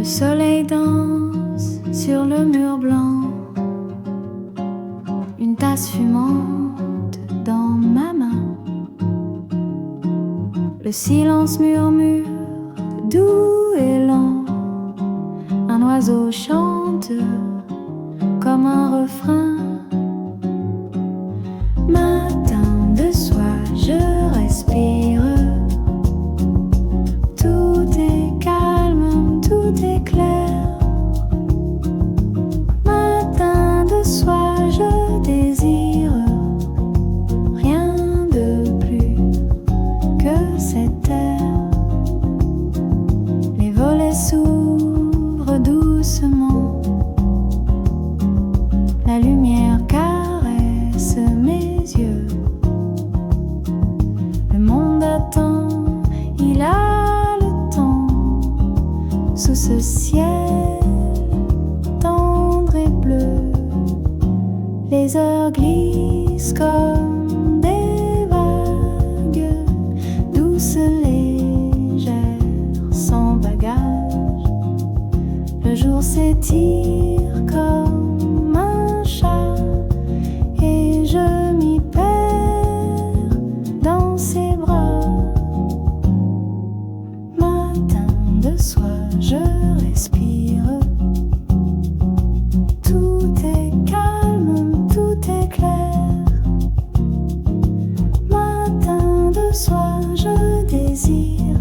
soleil danse sur le mur blanc, une tasse fumante dans ma main. Le silence murmure, doux et lent. Un oiseau chante comme un refrain. Matin de soie, je respire. Tout est calme, tout est clair. Matin de soie, je désire rien de plus que cette air. Les volets s'ouvrent doucement. La lumière caresse mes yeux. Le monde attend, il a le temps. Sous ce ciel tendre et bleu, les heures glissent comme des vagues, douces, légères, sans bagage. Le jour s'étire comme un chat et je m'y perds dans ses bras. Matin de soie, je respire. Tout est calme, tout est clair. Matin de soie, je désire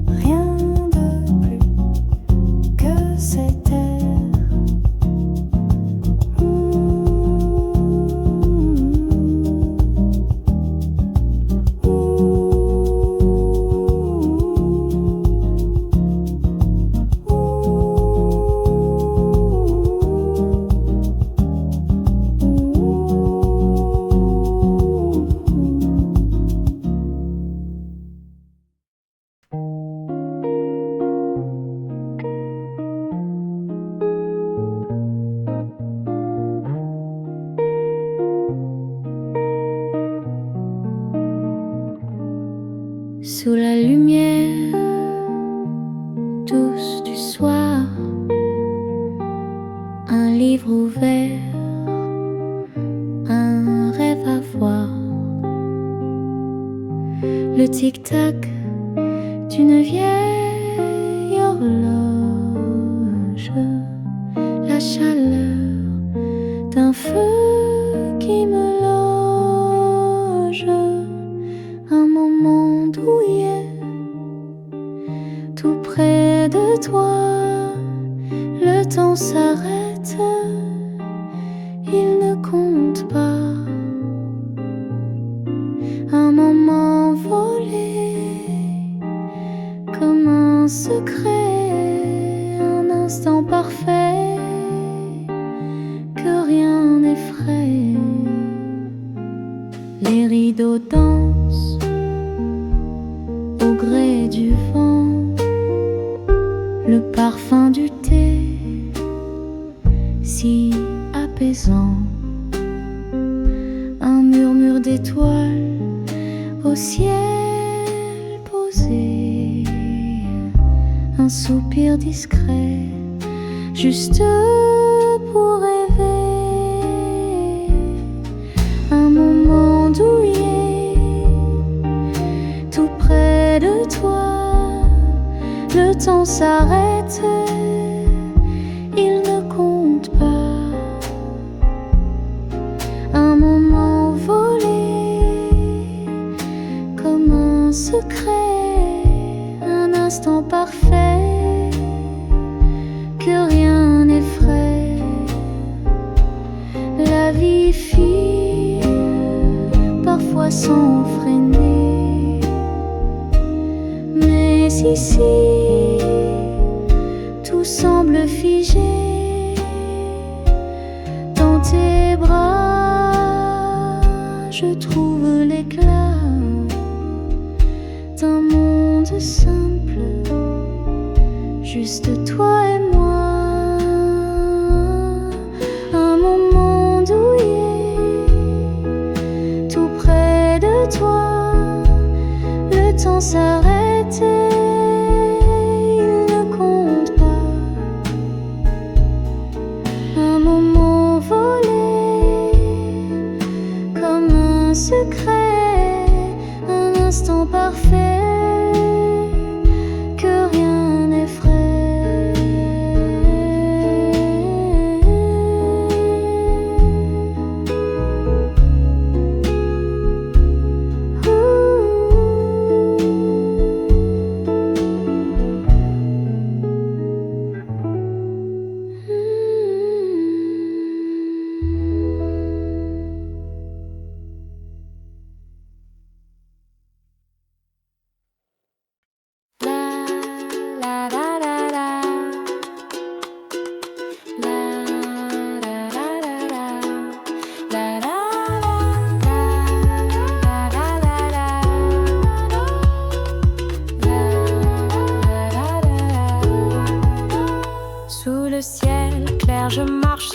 rien de plus que cette air. Sous la lumière douce du soir, un livre ouvert, un rêve à voir. Le tic-tac d'une vieille horloge, la chaleur d'un feu qui me loge. Un moment douillet, tout près de toi. Le temps s'arrête, il ne compte pas. Un moment volé, comme un secret. Un instant parfait, que rien n'effraie. Les rideaux dansent au gré du vent. Le parfum du thé, si apaisant. Un murmure d'étoiles au ciel posé. Un soupir discret, juste pour rêver. Un moment douillet, tout près de toi. Le temps s'arrête, il ne compte pas. Un moment volé, comme un secret. Un instant parfait, que rien n'effraie. La vie file, parfois sans freiner. Mais ici, tout semble figé. Dans tes bras, je trouve l'éclat d'un monde simple, juste toi et moi. Un moment douillet, tout près de toi. Le temps s'arrête, il ne compte pas.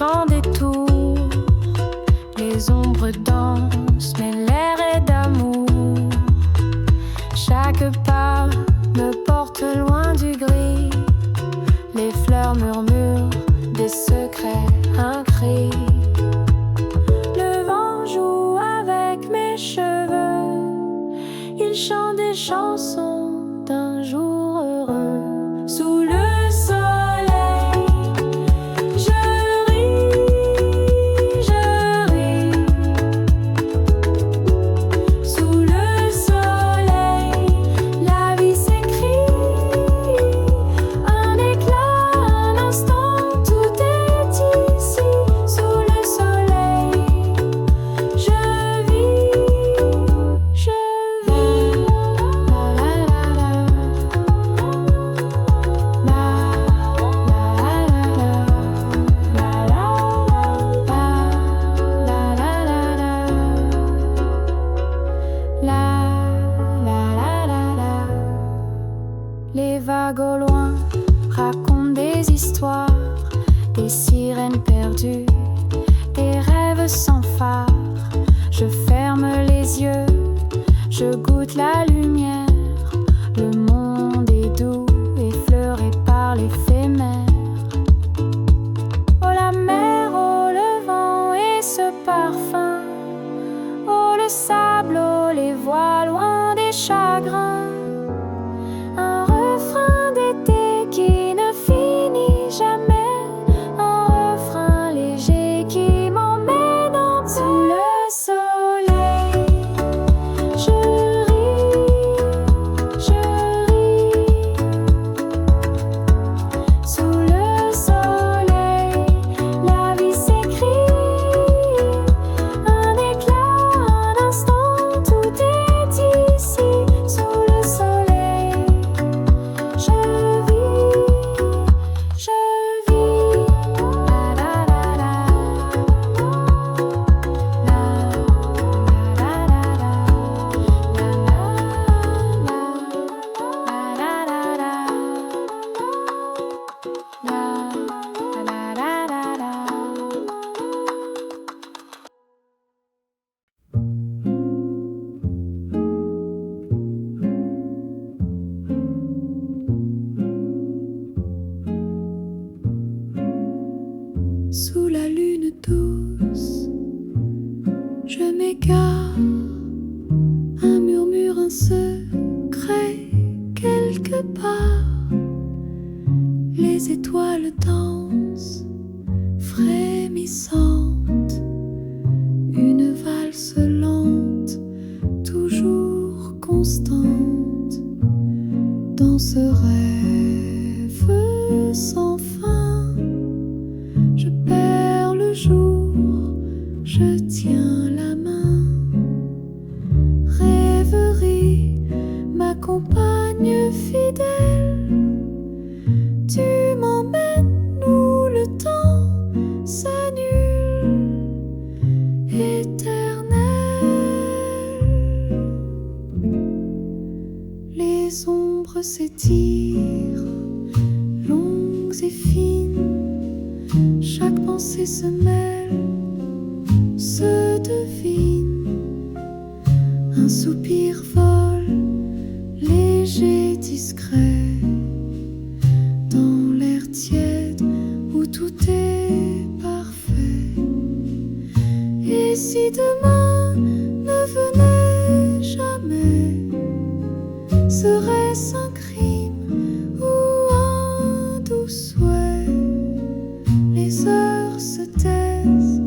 chant des tours. Les ombres dansent, mais l'air est d'amour. Chaque pas me porte loin du gris. Les fleurs murmurent des secrets, un cri. Le vent joue avec mes cheveux. Il chante des chansons d'un jour heureux. Sous le soleil, je ris, je ris. Sous le soleil, la vie s'écrit. Un éclat, un instant, tout est ici. Sous le soleil, je vis, je vis. Les vagues au loin racontent des histoires, des sirènes perdues, des rêves sans phare. Je ferme les yeux, je goûte la lumière. Le monde est doux, effleuré par l'éphémère. Oh la mer, oh le vent et ce parfum. Oh le sable, oh les voix loin des chagrins. Un refrain d'été qui ne finit jamais. Un refrain léger qui m'emmène en paix. Sous le soleil, je ris, je ris. Sous le soleil, la vie s'écrit. Un éclat, un instant, tout est ici. Sous le soleil, je vis, je vis. La la la la. Sous la lune douce, je m'égare. Un murmure, un secret quelque part. Les étoiles dansent, frémissantes. Une valse lente, toujours constante. Dans ce rêve sans fin, je perds le jour, je tiens la main. Rêverie, ma compagne fidèle. Tu m'emmènes où le temps s'annule, éternel. Les ombres s'étirent, longues et fines. Chaque pensée se mêle, se devine. Un soupir vole, léger, discret, dans l'air tiède où tout est parfait. Et si demain ne venait jamais, serait-ce un crime ou un doux souhait? Les heures se taisent,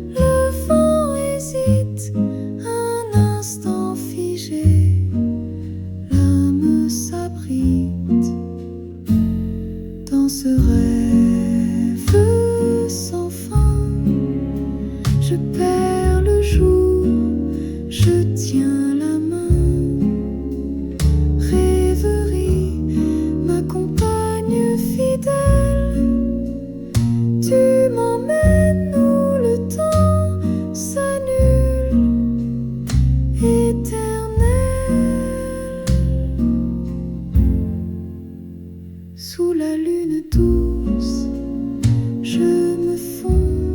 le vent hésite, un instant figé, l'âme s'abrite dans ce rêve sans fin. Je perds le jour, je tiens la main. Rêverie, ma compagne fidèle. Tu m'emmènes où le temps s'annule, éternel. Sous la lune douce, je me fonds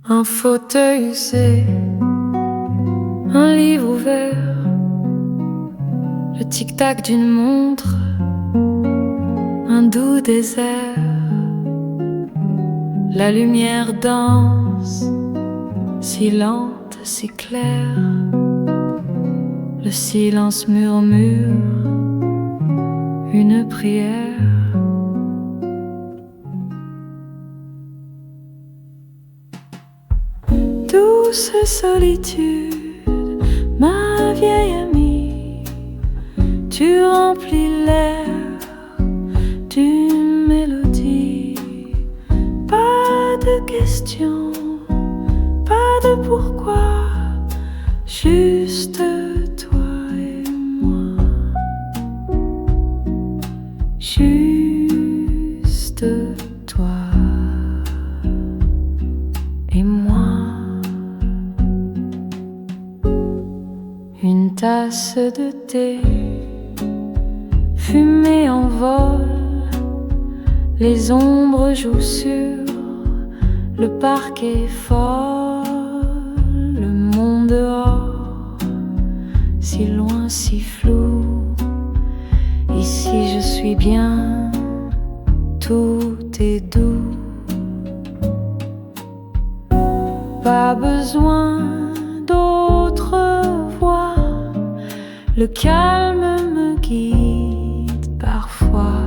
Un fauteuil usé, un livre ouvert, le tic-tac d'une montre, un doux désert. La lumière danse, si lente, si claire. Le silence murmure une prière. Douce solitude, ma vieille amie, tu remplis l'air d'une mélodie. Pas de questions, pas de pourquoi, juste toi et moi. Juste toi et moi. Une tasse de thé, fumée en vol, les ombres jouent sur le parquet fort, le monde dehors, si loin, si flou. Ici je suis bien, tout est doux. pas besoin d'autre voix. Le calme me guide parfois.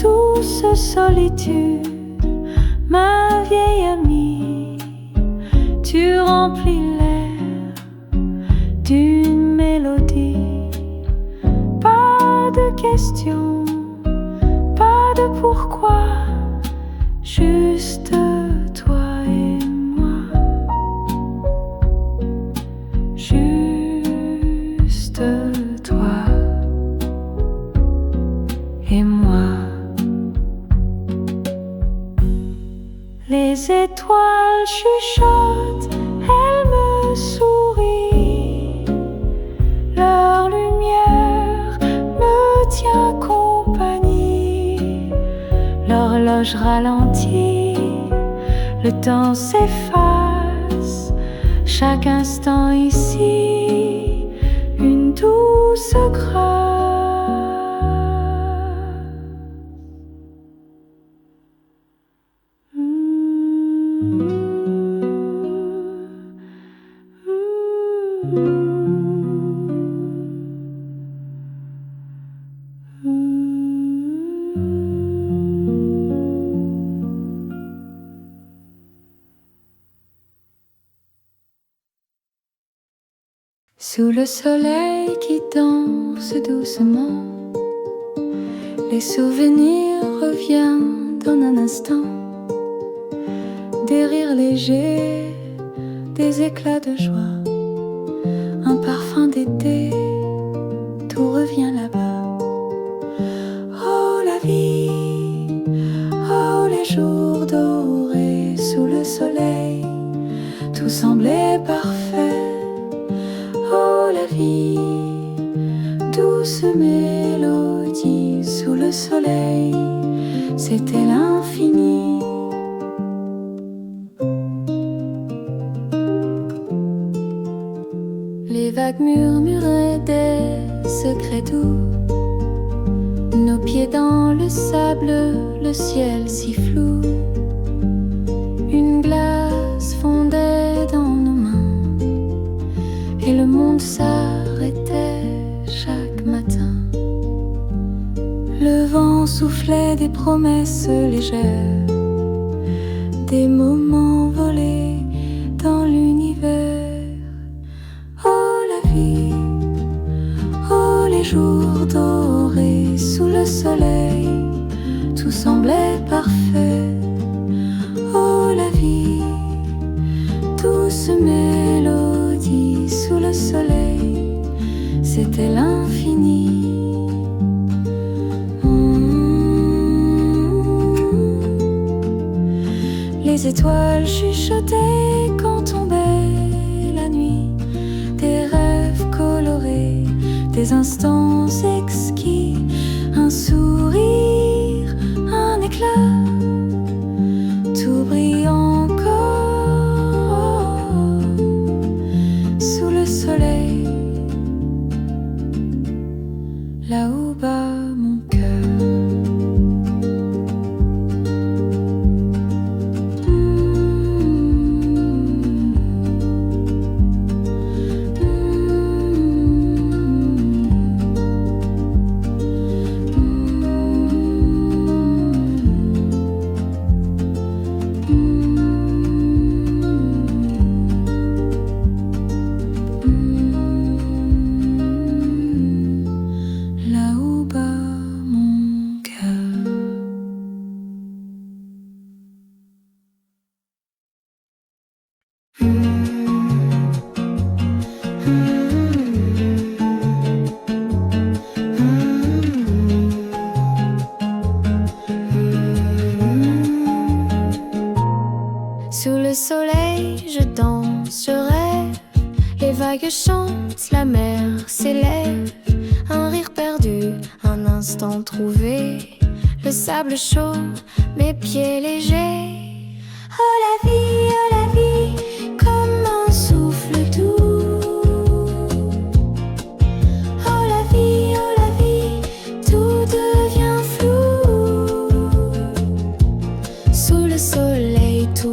Douce solitude, ma vieille amie, tu remplis l'air d'une mélodie. Pas de questions, pas de pourquoi, juste toi et moi. Juste toi et moi. Les étoiles chuchotent, elles me sourient. Leur lumière me tient compagnie. L'horloge ralentit, le temps s'efface. Chaque instant ici, une douce grâce. Sous le soleil qui danse doucement, les souvenirs reviennent en un instant. Des rires légers, des éclats de joie, un parfum d'été, tout revient là-bas. Oh la vie, oh les jours dorés sous le soleil, tout semblait parfait. Oh la vie, douce mélodie sous le soleil, c'était l'infini. Les vagues murmuraient des secrets doux, nos pieds dans le sable, le ciel si flou. Une glace fondait dans nos mains et le monde s'arrêtait chaque matin. Le vent soufflait des promesses légères, des moments volés dans l'univers. Oh la vie, oh les jours dorés sous le soleil, tout semblait parfait. Oh la vie, douce mélodie sous le soleil, c'était l'infini. Les étoiles chuchotaient quand tombait la nuit, des rêves colorés, des instants exquis, un sourire, un éclat, tout brille encore sous le soleil, là-haut bas mon cœur. Sous le soleil, je danse, je rêve. Les vagues chantent, la mer s'élève. Un rire perdu, un instant trouvé. Le sable chaud, mes pieds légers. Oh la vie, comme un souffle doux. Oh la vie, tout devient flou. Sous le soleil, tout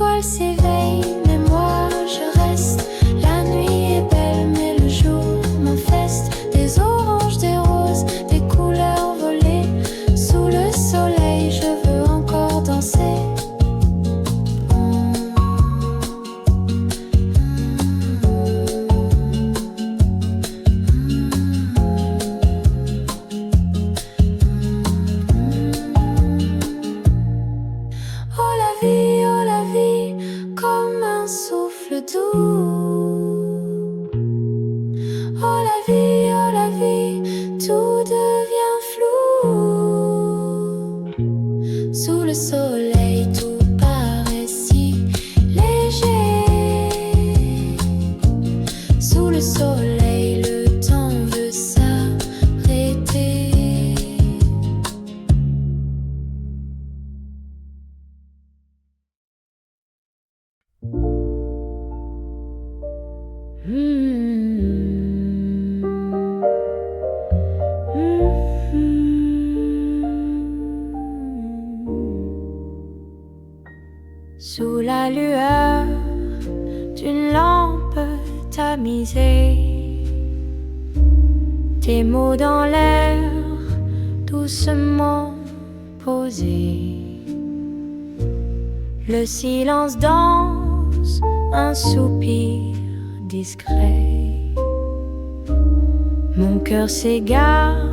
étoiles s'éveillent, mais moi je reste. La nuit est belle, mais le jour m'infeste. Des oranges, des roses, des couleurs volées. Sous le soleil, je veux encore danser. Oh la vie, comme un souffle doux. Oh la vie, tout devient flou. Sous le soleil, tout paraît si léger. Sous le soleil, le temps veut s'arrêter. Sous la lueur d'une lampe tamisée, tes mots dans l'air doucement posés. Le silence danse un soupir discret. Mon cœur s'égare,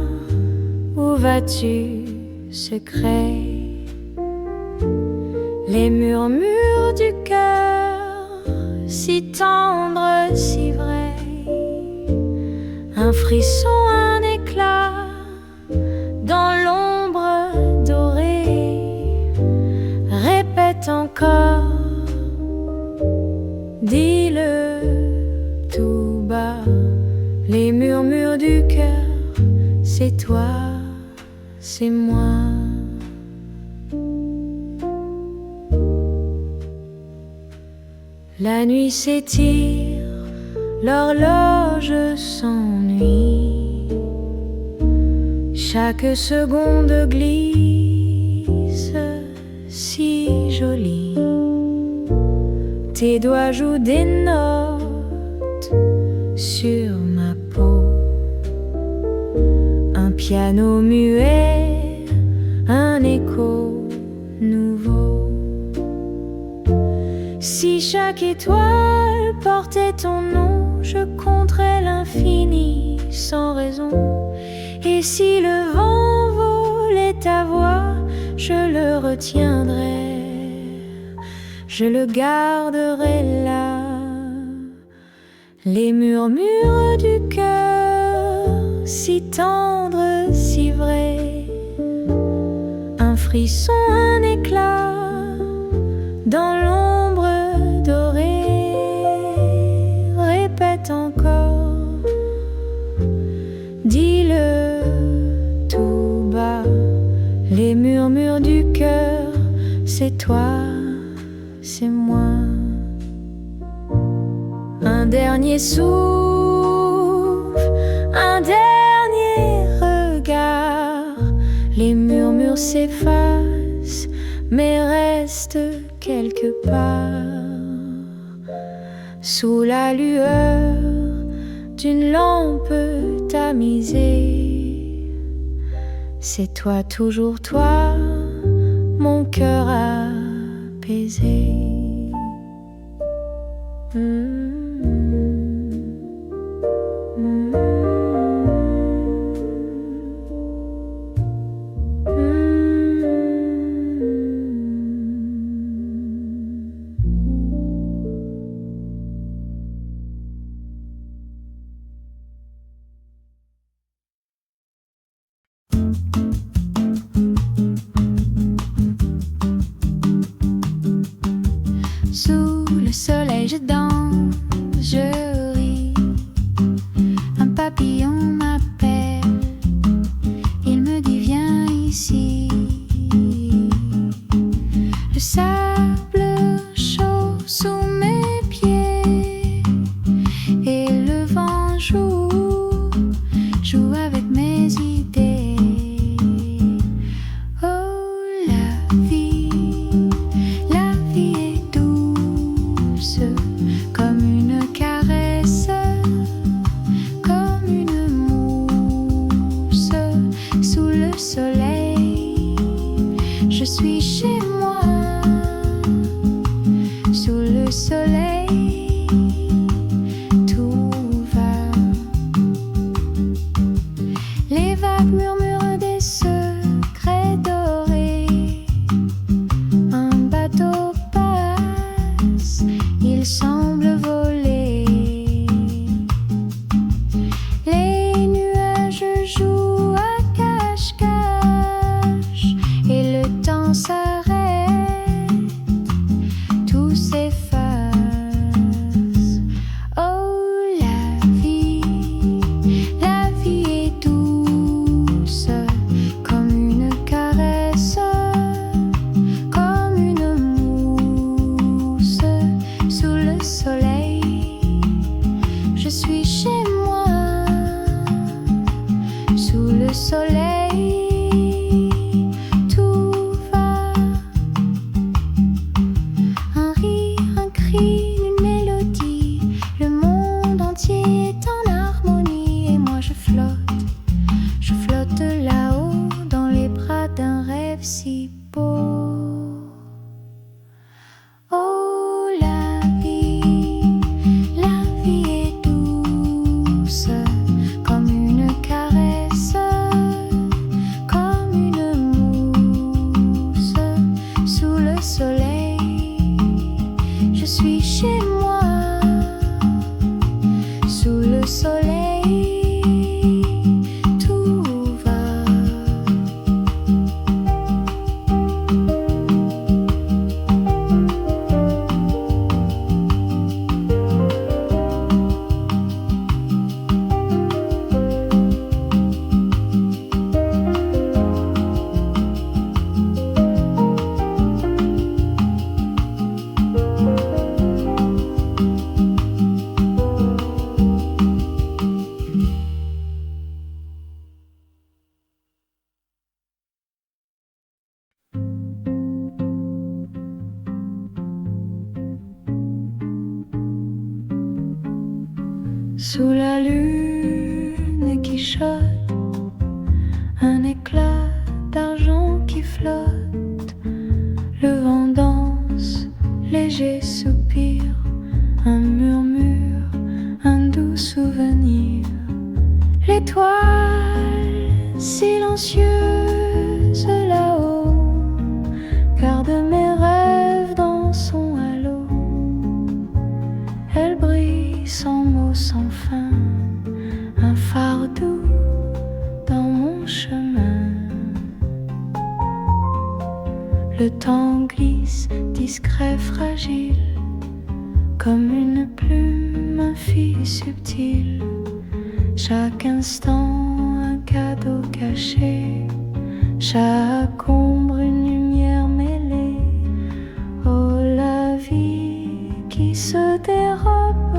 où vas-tu, secret? Les murmures du cœur, si tendres, si vrais. Un frisson, un éclat, dans l'ombre dorée. Répète encore, dis-le tout bas. Les murmures du cœur, c'est toi, c'est moi. La nuit s'étire, l'horloge s'ennuie. Chaque seconde glisse, si jolie. Tes doigts jouent des notes sur ma peau. Un piano muet, un écho nouveau. Si chaque étoile portait ton nom, je compterais l'infini sans raison. Et si le vent volait ta voix, je le retiendrai, je le garderai là. Les murmures du cœur, si tendres, si vrais. Un frisson, un éclat, dans l'ombre dorée. Répète encore, dis-le tout bas. Les murmures du cœur, c'est toi, c'est moi. Un dernier souffle, un dernier regard. Les murmures s'effacent, mais restent quelque part. Sous la lueur d'une lampe tamisée, c'est toi, toujours toi, mon cœur apaisé. Sous le soleil je danse, je ris. Un papillon m'appelle, il me dit viens ici. Le sable chaud sous mes pieds et le vent joue avec mes idées. Oh la vie est douce. soleil. Je suis chez moi, sous le soleil. Tout va. Les vagues murmurent des secrets dorés. Un bateau passe, il semble voler. Les nuages jouent à cache-cache et le temps s'arrête, tout s'efface. Oh, la vie est douce comme une caresse, comme une mousse sous le soleil. Je suis chez moi, sous le soleil. Tout va. Un rire, un cri, une mélodie. Le monde entier est en harmonie. Et moi je flotte là-haut dans les bras d'un rêve si beau. Oh, la vie est douce comme une caresse, comme une mousse sous le soleil. Je suis chez moi, sous le soleil. Tout va. Sous la lune qui chotte, un éclat d'argent qui flotte. Le vent danse, léger soupir, un murmure, un doux souvenir. L'étoile silencieuse là-haut garde mes rêves dans son halo. Elle brille sans mots, sans fin, un phare doux dans mon chemin. Le temps glisse, discret, fragile, comme une plume, un fil subtil. Chaque instant un cadeau caché, chaque ombre une lumière mêlée. Oh, la vie qui se dérobe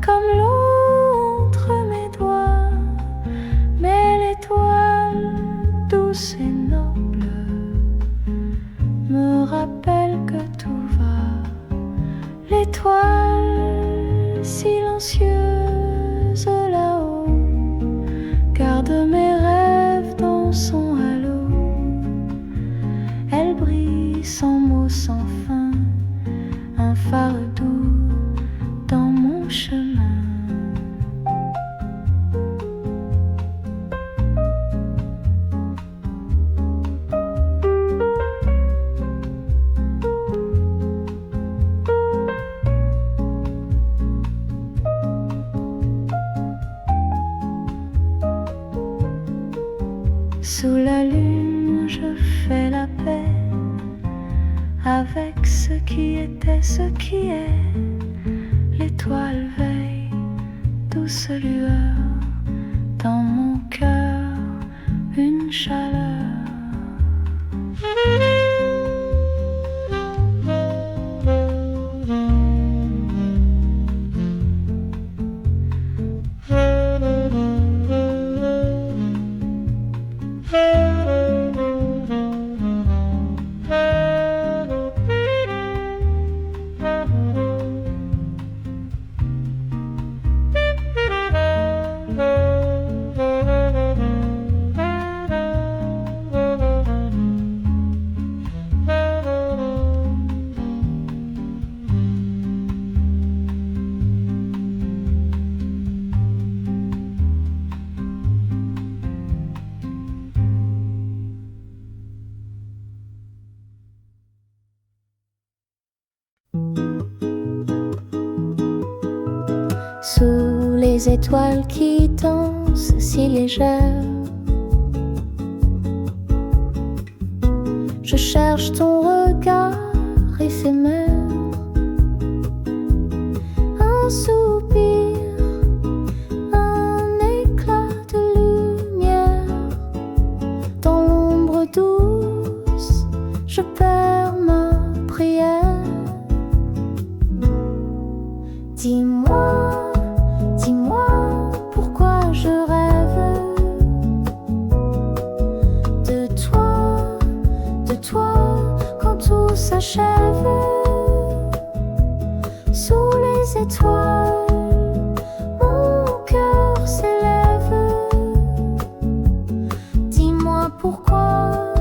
comme l'eau entre mes doigts. Mais l'étoile douce et noble me rappelle que tout va. L'étoile silencieuse là-haut garde mes rêves dans son halo. Elle brille sans mots, sans fin, un phare doux dans mon chemin. Sous la lune, je fais la paix avec ce qui était, ce qui est. L'étoile veille, douce lueur dans mon cœur, une chaleur. les étoiles qui dansent si légères. Je cherche ton regard éphémère, un soupir, un éclat de lumière. Dans l'ombre douce, je perds ma prière. Dis-moi, dis-moi pourquoi je rêve de toi, quand tout s'achève. Sous les étoiles, mon cœur s'élève. Dis-moi pourquoi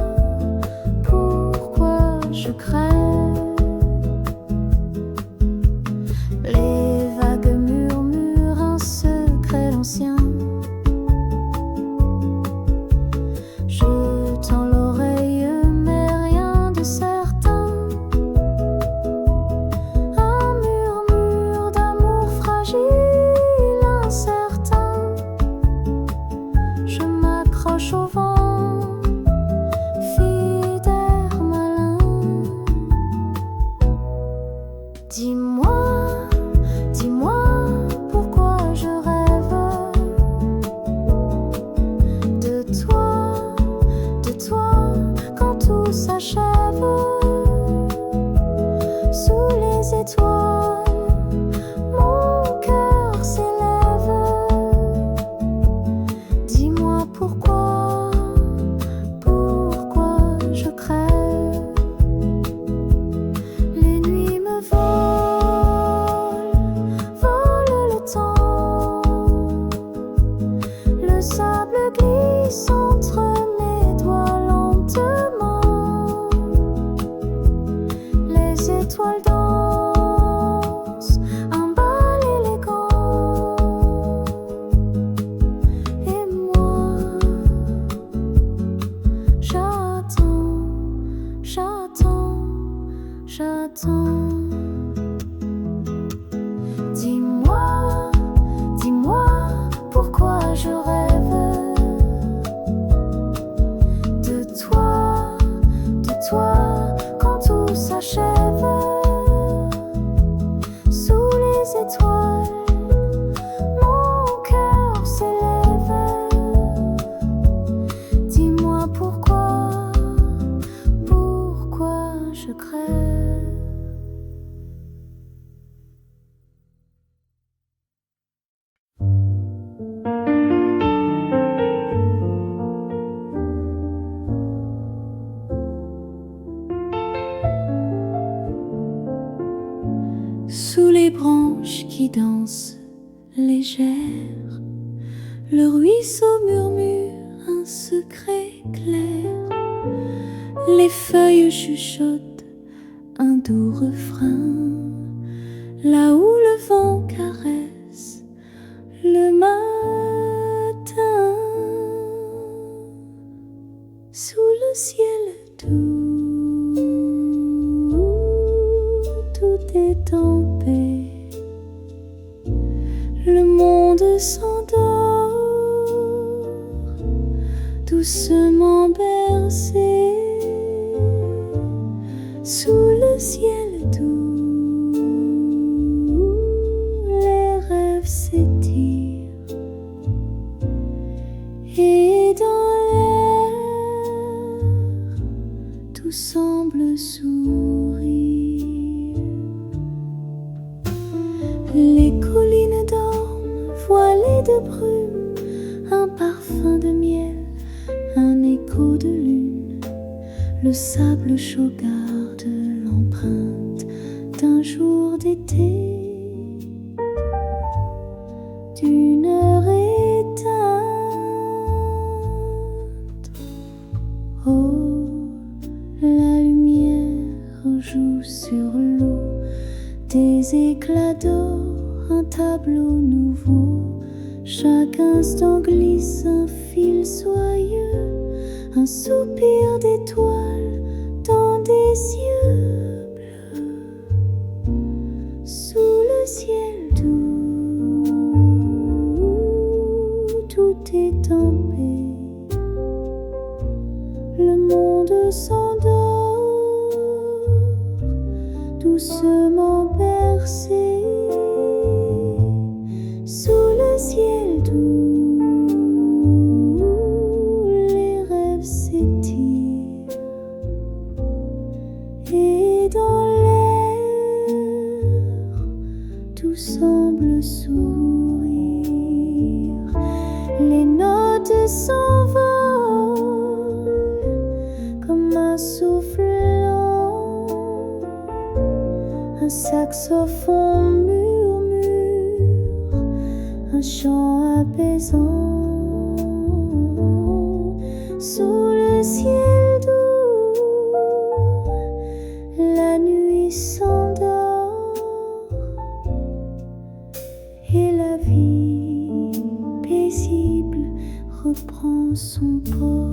je crève. Les vagues murmurent un secret ancien. Je tends l'oreille mais rien de certain. Un murmure d'amour fragile, incertain. Je m'accroche au vent, fille d'air malin. Dis-moi, dis-moi pourquoi je rêve de toi, quand tout s'achève. Sous les étoiles, mon cœur s'élève. Dis-moi pourquoi je crève. Les nuits me volent le temps. Le sable glisse entre mes doigts lentement. Les étoiles dansent un bal élégant. Et moi, j'attends. Dis-moi, dis-moi pourquoi je rêve de toi, quand tout s'achève. Sous les étoiles, mon cœur s'élève. Dis-moi pourquoi je crève. Sous les branches qui dansent légères, le ruisseau murmure un secret clair. Les feuilles chuchotent un doux refrain, là où le vent caresse le matin. Sous le ciel doux, tout est en paix. Le monde s'endort, doucement bercé. Sous le ciel doux, les rêves s'étirent. Et dans l'air, tout semble sourire. Les collines dorment, voilées de brume, un parfum de miel, un écho de lune. Le sable chaud garde l'empreinte d'un jour d'été, d'une heure éteinte. Oh, la lumière joue sur l'eau, des éclats d'or, un tableau nouveau. Chaque instant glisse un fil soyeux, un soupir d'étoiles dans des yeux bleus. Sous le ciel doux, s'envole comme un souffle lent. Un saxophone murmure un chant apaisant. Sous le ciel doux, la nuit s'endort et la vie paisible reprend son port.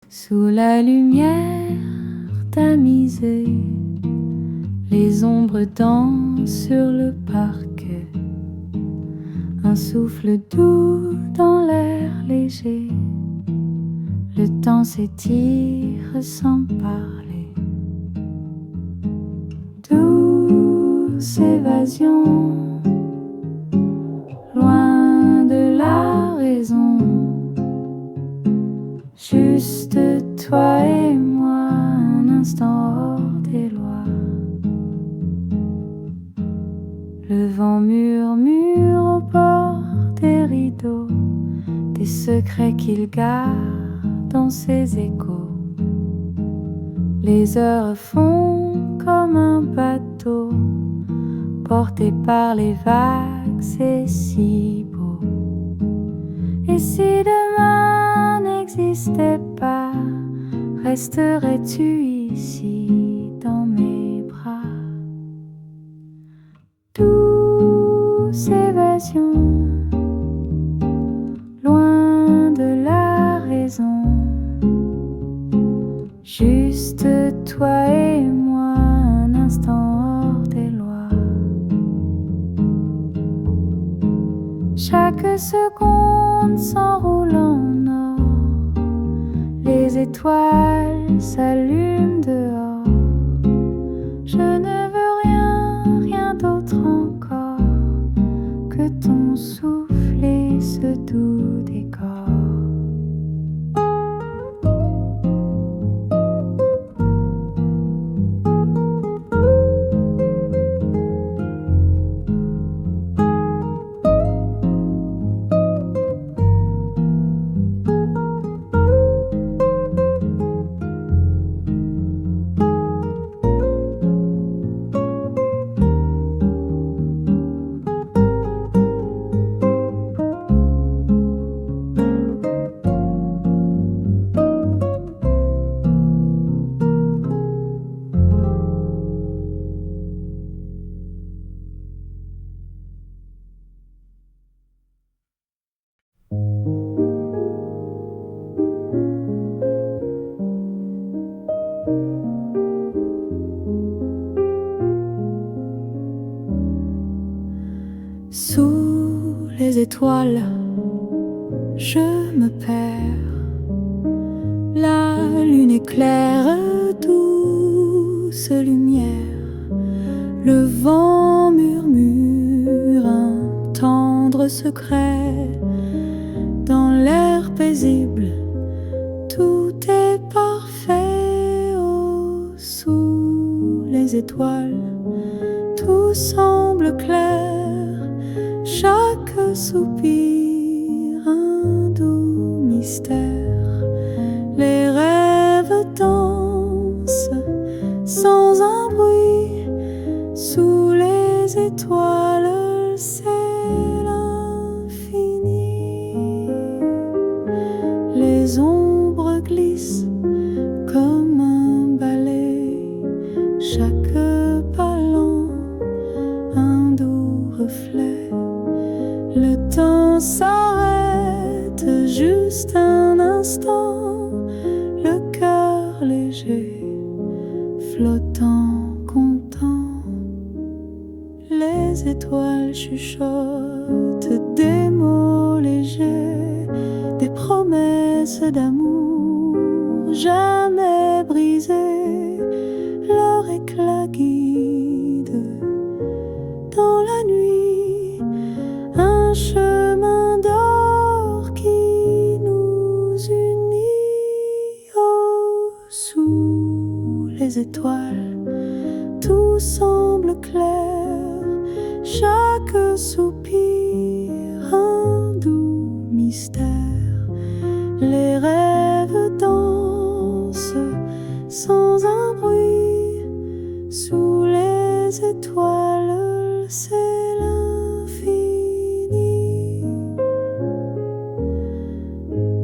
Sous la lumière tamisée, les ombres dansent sur le parquet. Un souffle doux dans l'air léger. Le temps s'étire sans parler. Douce évasion, loin de la raison. Juste toi et moi, un instant hors des lois. Le vent murmure au bord des rideaux, des secrets qu'il garde dans ses échos. Les heures font comme un bateau porté par les vagues, c'est si beau. Et si demain n'existait pas, resterais-tu ici dans mes bras? Douce évasion, loin de la raison. Juste toi et moi, un instant hors des lois. Chaque seconde s'enroule en or. Les étoiles s'allument dehors. Je ne veux rien, rien d'autre encore que ton souffle et ce doux décor. Sous les étoiles, je me perds. La lune éclaire, douce lumière. Le vent murmure un tendre secret. Dans l'air paisible, tout est parfait. Oh, sous les étoiles, tout semble clair. Chaque soupir, un doux mystère. Les rêves dansent sans un bruit. Sous les étoiles, c'est l'infini. Les ombres glissent comme un balai. Chaque pas lent, un doux reflet. Le temps s'arrête juste un instant, le cœur léger, flottant, content. Les étoiles étoiles chuchotent des mots légers, des promesses d'amour jamais brisées. Leur éclat guide dans la nuit un chemin d'or qui nous unit. Oh, sous les étoiles, tout semble clair, chaque soupir un doux mystère. Les rêves dansent sans un bruit, sous les étoiles c'est l'infini.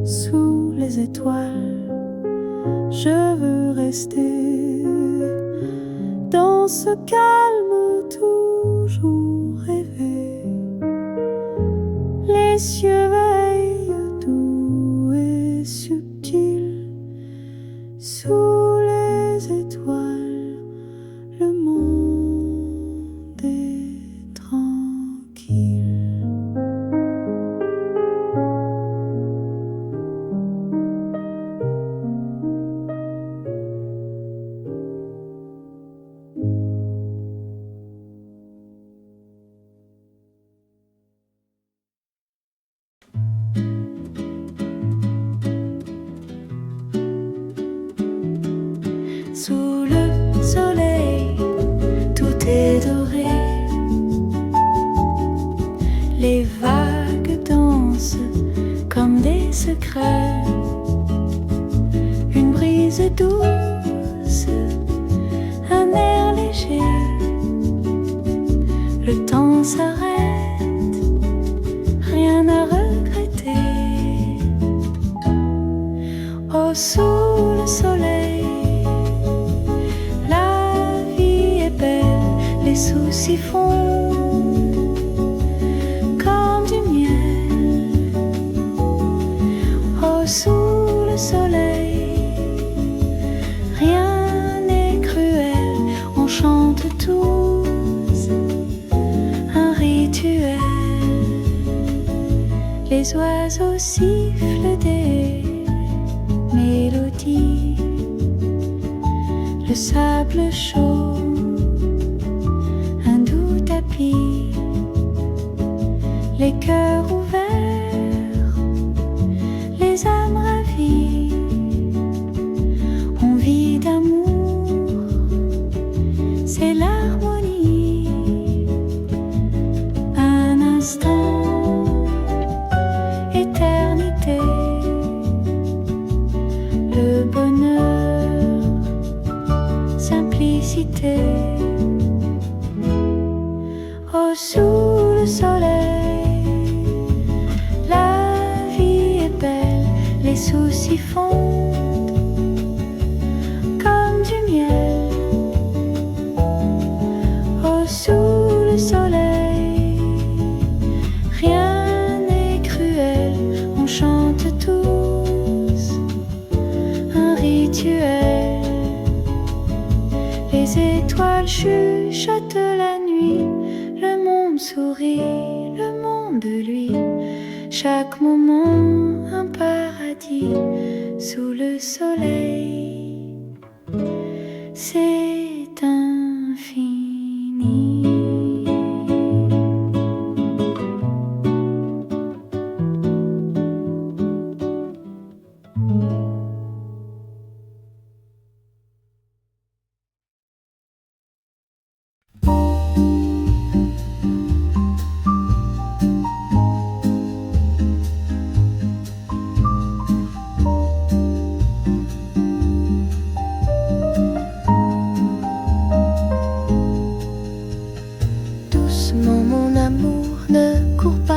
Sous les étoiles, je veux rester dans ce calme toujours rêvé. Les cieux veillent doux et subtils. Sous les étoiles, le monde est tranquille. Sous le soleil, tout est doré. Les vagues dansent comme des secrets. Une brise douce, un air léger. Le temps s'arrête, rien à regretter. Oh, sous le soleil, les soucis fondent comme du miel. Oh, sous le soleil, rien n'est cruel. On chante tous un rituel. Les oiseaux sifflent des mélodies. Le sable chaud, les cœurs ouverts, les âmes ravies. On vit d'amour, c'est l'harmonie. Un instant, éternité. Le bonheur, simplicité. Oh, sous le soleil, la vie est belle, les soucis fondent comme du miel. Oh, sous le soleil, rien n'est cruel, on chante tous un rituel. Les étoiles chuchotent la nuit. Le monde sourit, le monde lui. Chaque moment un paradis. Sous le soleil, c'est infini.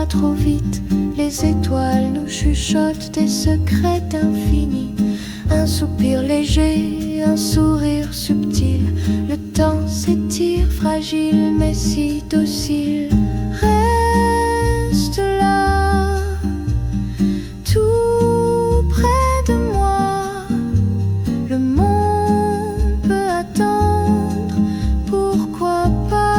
Trop vite, les étoiles nous chuchotent des secrets infinis. Un soupir léger, un sourire subtil. Le temps s'étire, fragile mais si docile. Reste là, tout près de moi. Le monde peut attendre, pourquoi pas?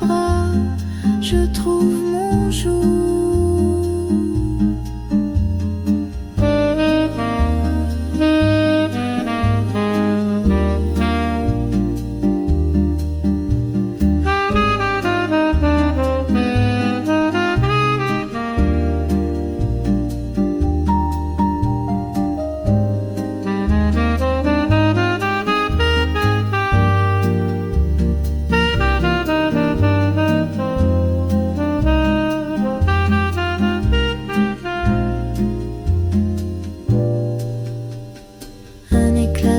bras, je trouve mon jour.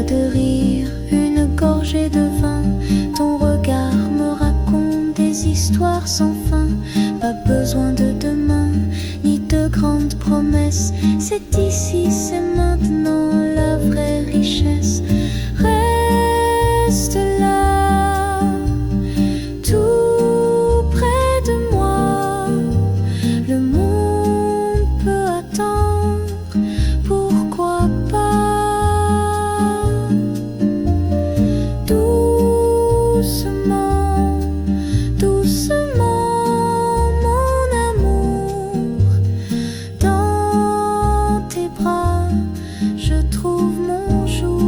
De rire, une gorgée de vin, ton regard me raconte des histoires sans fin. Pas besoin de demain, ni de grandes promesses. C'est ici, c'est maintenant la vraie richesse. Reste là, tout près de moi. Le monde peut attendre, pourquoi pas? Doucement, doucement, mon amour, dans tes bras, je trouve mon jour.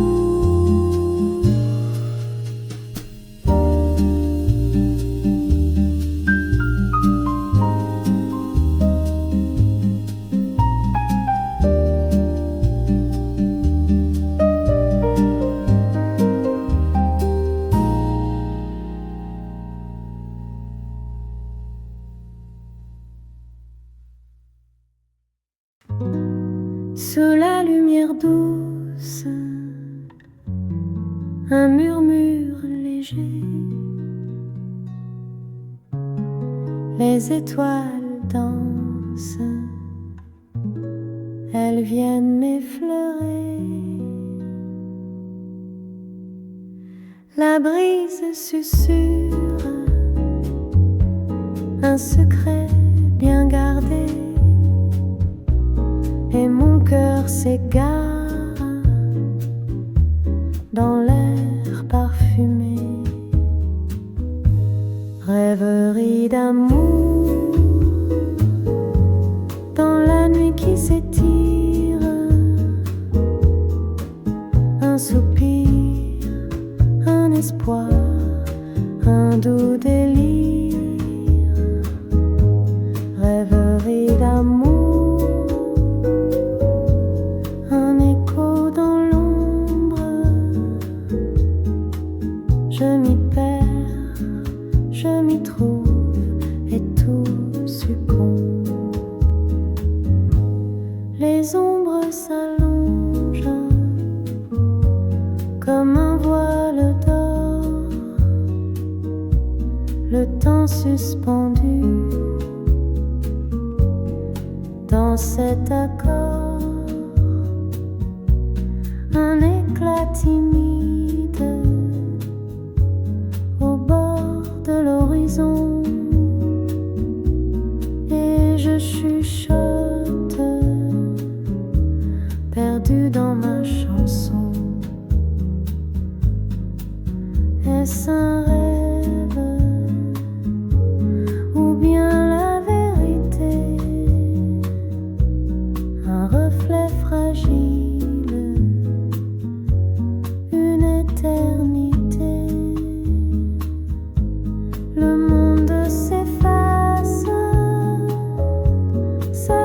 Sous la lumière douce, un murmure léger. Les étoiles dansent, elles viennent m'effleurer. La brise susurre un secret bien gardé. Et mon cœur s'égare dans l'air parfumé. Rêverie d'amour dans la nuit qui s'étire. Un soupir, un espoir, un doux délire. Rêverie d'amour, je m'y perds, je m'y trouve et tout succombe. Les ombres s'allongent comme un voile d'or, le temps suspendu dans cet accord, un éclat timide de l'horizon, et je chuchote, perdu dans ma chanson. Est-ce un rêve ou bien la vérité? Un reflet fragile, une éternité. Le monde s'efface, ça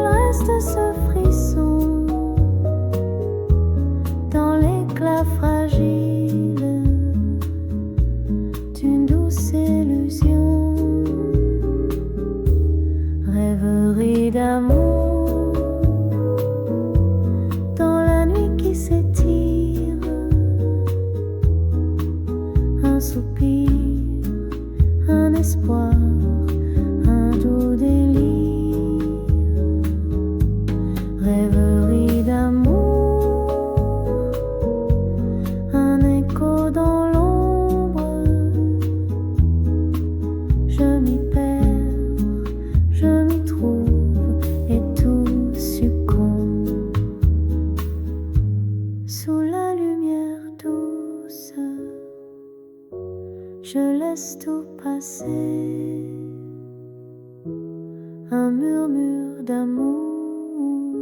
d'amour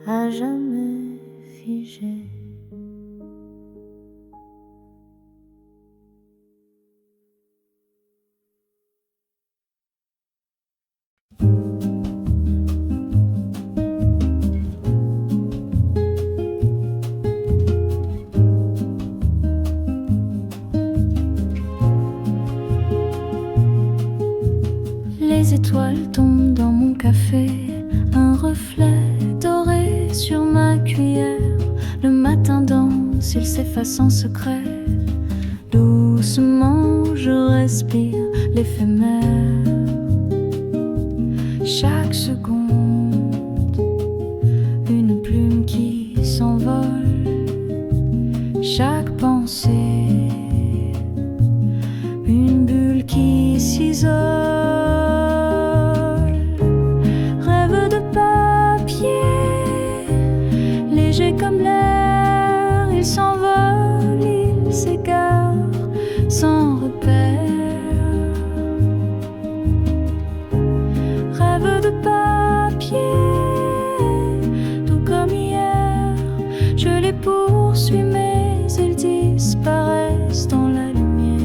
à jamais figé. Les étoiles tombent dans mon café, un reflet doré sur ma cuillère. Le matin danse, il s'efface en secret. Doucement, je respire l'éphémère. Chaque seconde, une plume qui s'envole. Chaque pensée, une bulle qui s'isole. Comme l'air, il s'envole, il s'égare sans repère. Rêve de papier, tout comme hier, je les poursuis mais ils disparaissent dans la lumière.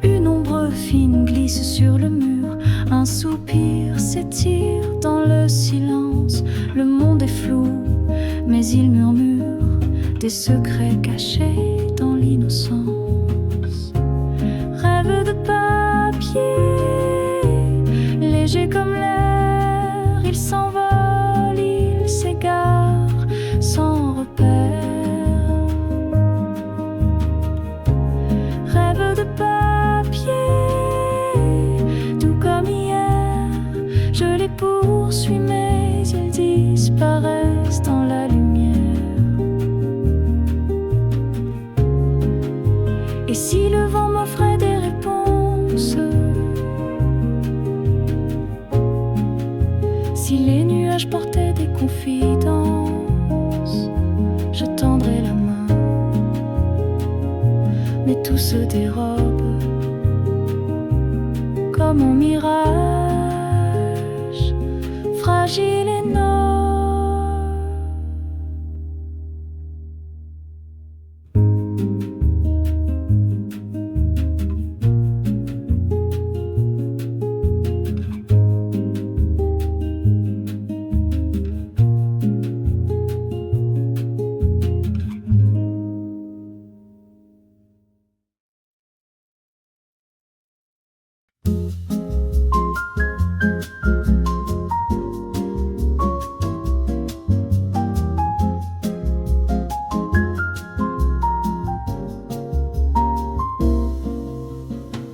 Une ombre fine glisse sur le mur, un soupir s'étire dans le silence. Le monde est flou, mais il murmure des secrets cachés dans l'innocence. Rêve de papier, léger comme l'air, il s'envole, il s'égare sans repère. Rêve de papier, tout comme hier, je les poursuis mais ils disparaissent dans la lumière. Et si le vent m'offrait des réponses, si les nuages portaient des confidences, je tendrais la main, mais tout se dérobe comme en mirage, fragile et noble.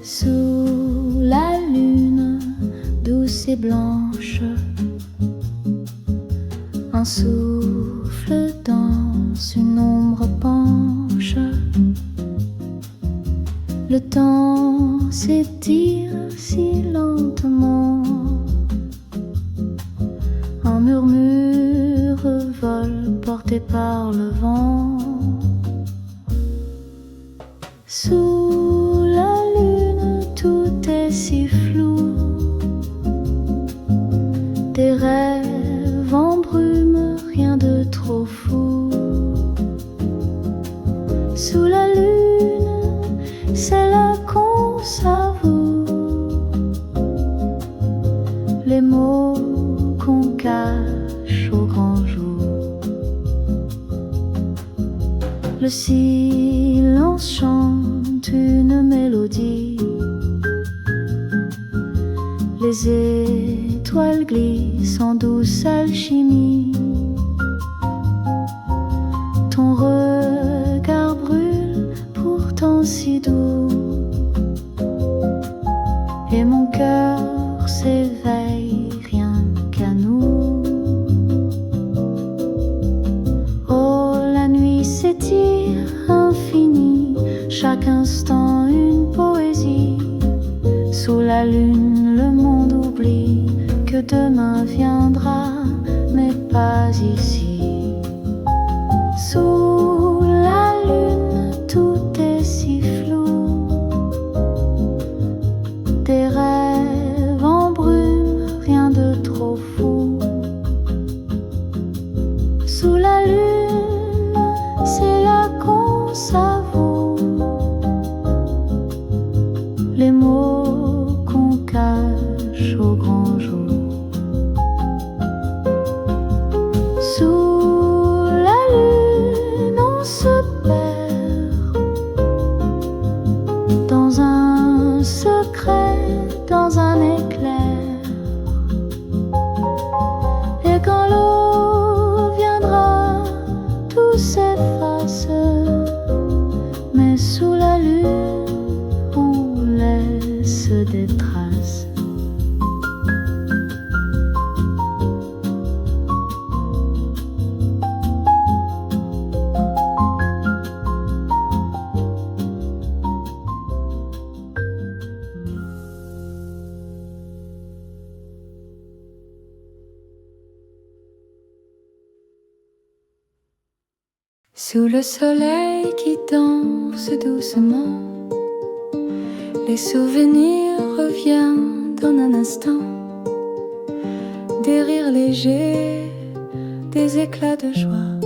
Sous la lune douce et blanche, un souffle danse, une ombre penche. Le temps s'étire si lentement, un murmure vole porté par le vent. Sous la lune, tout est si flou, des rêves en brume, rien de trop fou. Sous la lune, c'est là qu'on s'avoue les mots qu'on cache au grand jour. Le silence chante une mélodie, les étoiles glissent en douce alchimie. Ton regard brûle pourtant si doux, et mon cœur s'éveille rien qu'à nous. Oh, la nuit s'étire infinie, chaque instant une poésie. Sous la lune, le monde oublie que demain viendra, mais pas ici. Sous la lune, tout est si flou, des rêves les mots qu'on cache au grand jour. Sous la lune, on se perd dans un secret, dans un éclair. Et quand l'eau viendra, tout s'efface. Mais sous la lune, on laisse des traces. Sous le soleil qui danse doucement, les souvenirs reviennent en un instant. Des rires légers, des éclats de joie,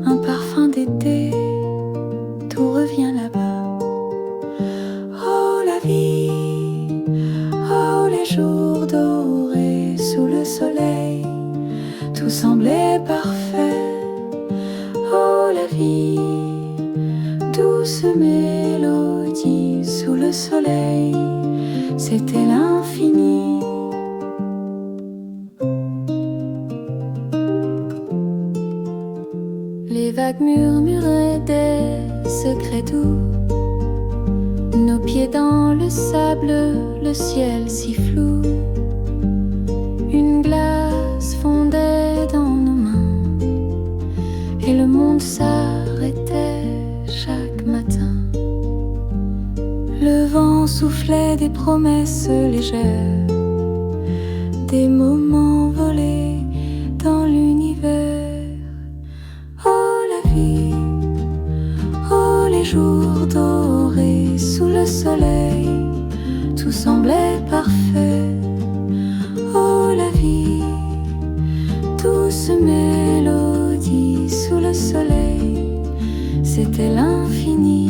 un parfum d'été, tout revient là-bas. Oh la vie, oh les jours dorés sous le soleil, tout semblait parfait. Oh la vie, douce mélodie sous le soleil, c'était l'infini. Les vagues murmuraient des secrets doux, nos pieds dans le sable, le ciel si flou. Une glace fondait dans nos mains et le monde s'arrêtait chaque matin. Le vent soufflait des promesses légères, des moments volés dans l'univers. Oh la vie, oh les jours dorés sous le soleil, tout semblait parfait. Oh la vie, douce mélodie sous le soleil, c'était l'infini.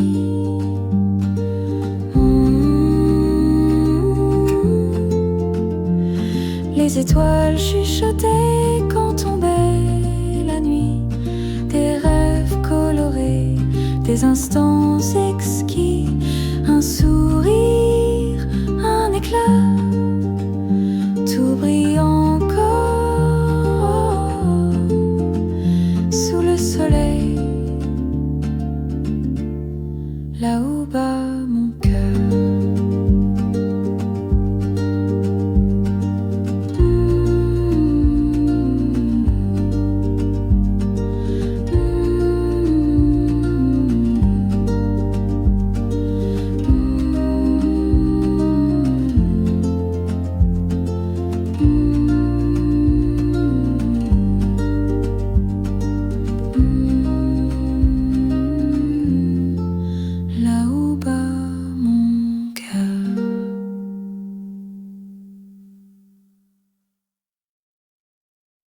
Les étoiles chuchotaient quand tombait la nuit, des rêves colorés, des instants exquis.